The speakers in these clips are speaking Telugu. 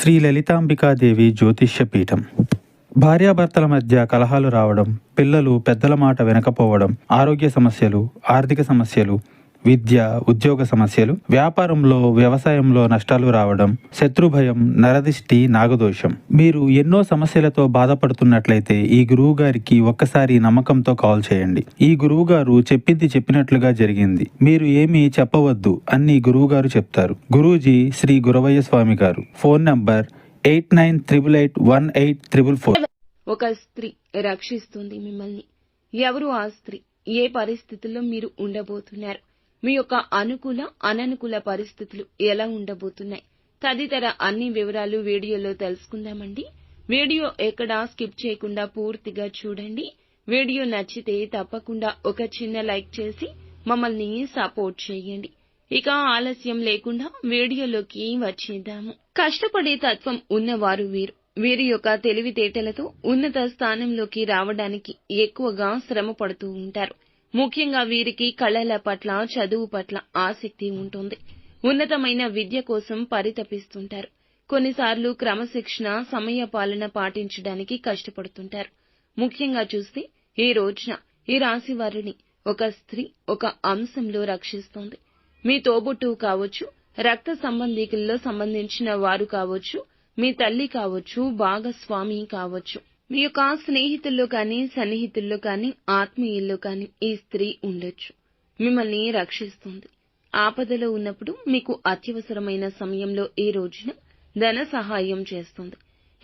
శ్రీ లలితాంబికాదేవి జ్యోతిష్య పీఠం. భార్యాభర్తల మధ్య కలహాలు రావడం, పిల్లలు పెద్దల మాట వినకపోవడం, ఆరోగ్య సమస్యలు, ఆర్థిక సమస్యలు, విద్య, ఉద్యోగ సమస్యలు, వ్యాపారంలో, వ్యవసాయంలో నష్టాలు రావడం, శత్రుభయం, నరదిష్టి, నాగదోషం. మీరు ఎన్నో సమస్యలతో బాధపడుతున్నట్లయితే ఈ గురువు గారికి ఒక్కసారి నమ్మకంతో కాల్ చేయండి. ఈ గురువు గారు చెప్పింది చెప్పినట్లుగా జరిగింది. మీరు ఏమీ చెప్పవద్దు అన్ని గురువుగారు చెప్తారు. గురూజీ శ్రీ గురవయ్య స్వామి గారు. Phone number 89881844. ఒక స్త్రీ రక్షిస్తుంది మిమ్మల్ని. ఎవరు ఆ స్త్రీ? ఏ పరిస్థితుల్లో మీరు ఉండబోతున్నారు? మీ యొక్క అనుకూల అననుకూల పరిస్థితులు ఎలా ఉండబోతున్నాయి? తదితర అన్ని వివరాలు వీడియోలో తెలుసుకుందామండి. వీడియో ఎక్కడా స్కిప్ చేయకుండా పూర్తిగా చూడండి. వీడియో నచ్చితే తప్పకుండా ఒక చిన్న లైక్ చేసి మమ్మల్ని సపోర్ట్ చేయండి. ఇక ఆలస్యం లేకుండా వీడియోలోకి వచ్చేద్దాము. కష్టపడే తత్వం ఉన్నవారు వీరు. వీరి యొక్క తెలివితేటలతో ఉన్నత స్థానంలోకి రావడానికి ఎక్కువగా శ్రమ పడుతూ ఉంటారు. ముఖ్యంగా వీరికి కళల పట్ల, చదువు పట్ల ఆసక్తి ఉంటుంది. ఉన్నతమైన విద్య కోసం పరితపిస్తుంటారు. కొన్నిసార్లు క్రమశిక్షణ, సమయ పాలన పాటించడానికి కష్టపడుతుంటారు. ముఖ్యంగా చూస్తే ఈ రోజున ఈ రాశి వారిని ఒక స్త్రీ ఒక అంశంలో రక్షిస్తోంది. మీ తోబుట్టువు కావచ్చు, రక్త సంబంధీకుల్లో సంబంధించిన వారు కావచ్చు, మీ తల్లి కావచ్చు, భాగస్వామి కావచ్చు, మీ యొక్క స్నేహితుల్లో కానీ, సన్నిహితుల్లో కానీ, ఆత్మీయుల్లో కానీ ఈ స్త్రీ ఉండొచ్చు. మిమ్మల్ని రక్షిస్తుంది. ఆపదలో ఉన్నప్పుడు మీకు అత్యవసరమైన సమయంలో ఈ రోజున ధన సహాయం చేస్తుంది.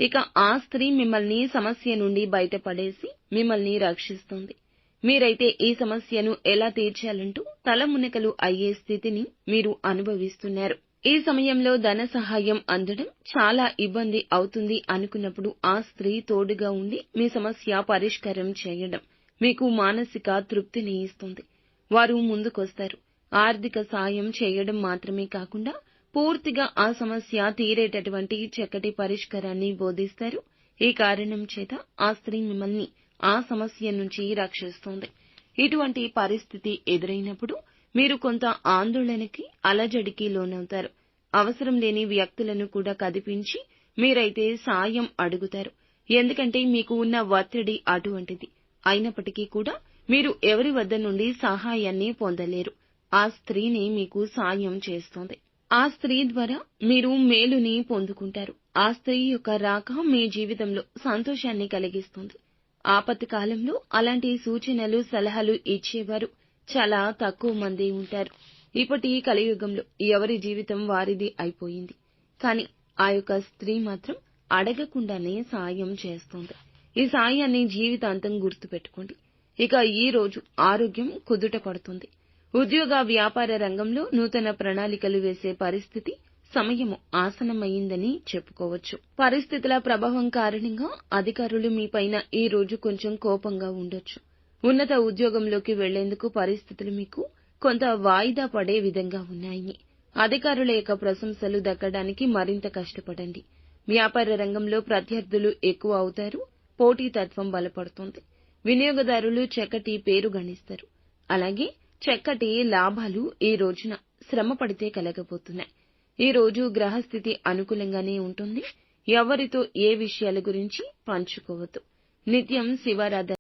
ఇక ఆ స్త్రీ మిమ్మల్ని సమస్య నుండి బయటపడేసి మిమ్మల్ని రక్షిస్తుంది. మీరైతే ఈ సమస్యను ఎలా తీర్చాలంటూ తలమునకలు అయ్యే స్థితిని మీరు అనుభవిస్తున్నారు. ఈ సమయంలో ధన సహాయం అందడం చాలా ఇబ్బంది అవుతుంది అనుకున్నప్పుడు ఆ స్త్రీ తోడుగా ఉండి మీ సమస్య పరిష్కారం చేయడం మీకు మానసిక తృప్తిని ఇస్తుంది. వారు ముందుకొస్తారు. ఆర్థిక సాయం చేయడం మాత్రమే కాకుండా పూర్తిగా ఆ సమస్య తీరేటటువంటి చక్కటి పరిష్కారాన్ని బోధిస్తారు. ఈ కారణం చేత ఆ స్త్రీ మిమ్మల్ని ఆ సమస్య నుంచి రక్షిస్తుంది. ఇటువంటి పరిస్థితి ఎదురైనప్పుడు మీరు కొంత ఆందోళనకి, అలజడికి లోనవుతారు. అవసరం లేని వ్యక్తులను కూడా కదిపించి మీరైతే సాయం అడుగుతారు. ఎందుకంటే మీకు ఉన్న ఒత్తిడి అటువంటిది. అయినప్పటికీ కూడా మీరు ఎవరి వద్ద నుండి సహాయాన్ని పొందలేరు. ఆ స్త్రీని మీకు సాయం చేస్తుంది. ఆ స్త్రీ ద్వారా మీరు మేలుని పొందుకుంటారు. ఆ స్త్రీ యొక్క రాక మీ జీవితంలో సంతోషాన్ని కలిగిస్తుంది. ఆపత్తి కాలంలో అలాంటి సూచనలు, సలహాలు ఇచ్చేవారు చాలా తక్కువ మంది ఉంటారు. ఇప్పటి కలియుగంలో ఎవరి జీవితం వారిది అయిపోయింది. కానీ ఆ యొక్క స్త్రీ మాత్రం అడగకుండానే సాయం చేస్తుంది. ఈ సాయాన్ని జీవితాంతం గుర్తుపెట్టుకోండి. ఇక ఈ రోజు ఆరోగ్యం కుదుట పడుతుంది. ఉద్యోగ వ్యాపార రంగంలో నూతన ప్రణాళికలు వేసే పరిస్థితి, సమయము ఆసన్నమైందని చెప్పుకోవచ్చు. పరిస్థితుల ప్రభావం కారణంగా అధికారులు మీపైన ఈ రోజు కొంచెం కోపంగా ఉండొచ్చు. ఉన్నత ఉద్యోగంలోకి వెళ్లేందుకు పరిస్థితులు మీకు కొంత వాయిదా పడే విధంగా ఉన్నాయి. అధికారుల యొక్క ప్రశంసలు దక్కడానికి మరింత కష్టపడండి. వ్యాపార రంగంలో ప్రత్యర్థులు ఎక్కువ అవుతారు. పోటీతత్వం బలపడుతుంది. వినియోగదారులు చక్కటి పేరు గణిస్తారు. అలాగే చక్కటి లాభాలు ఈ రోజున శ్రమ పడితే కలగబోతున్నాయి. ఈ రోజు గ్రహస్థితి అనుకూలంగానే ఉంటుంది. ఎవరితో ఏ విషయాల గురించి పంచుకోవద్దు. నిత్యం శివారాధన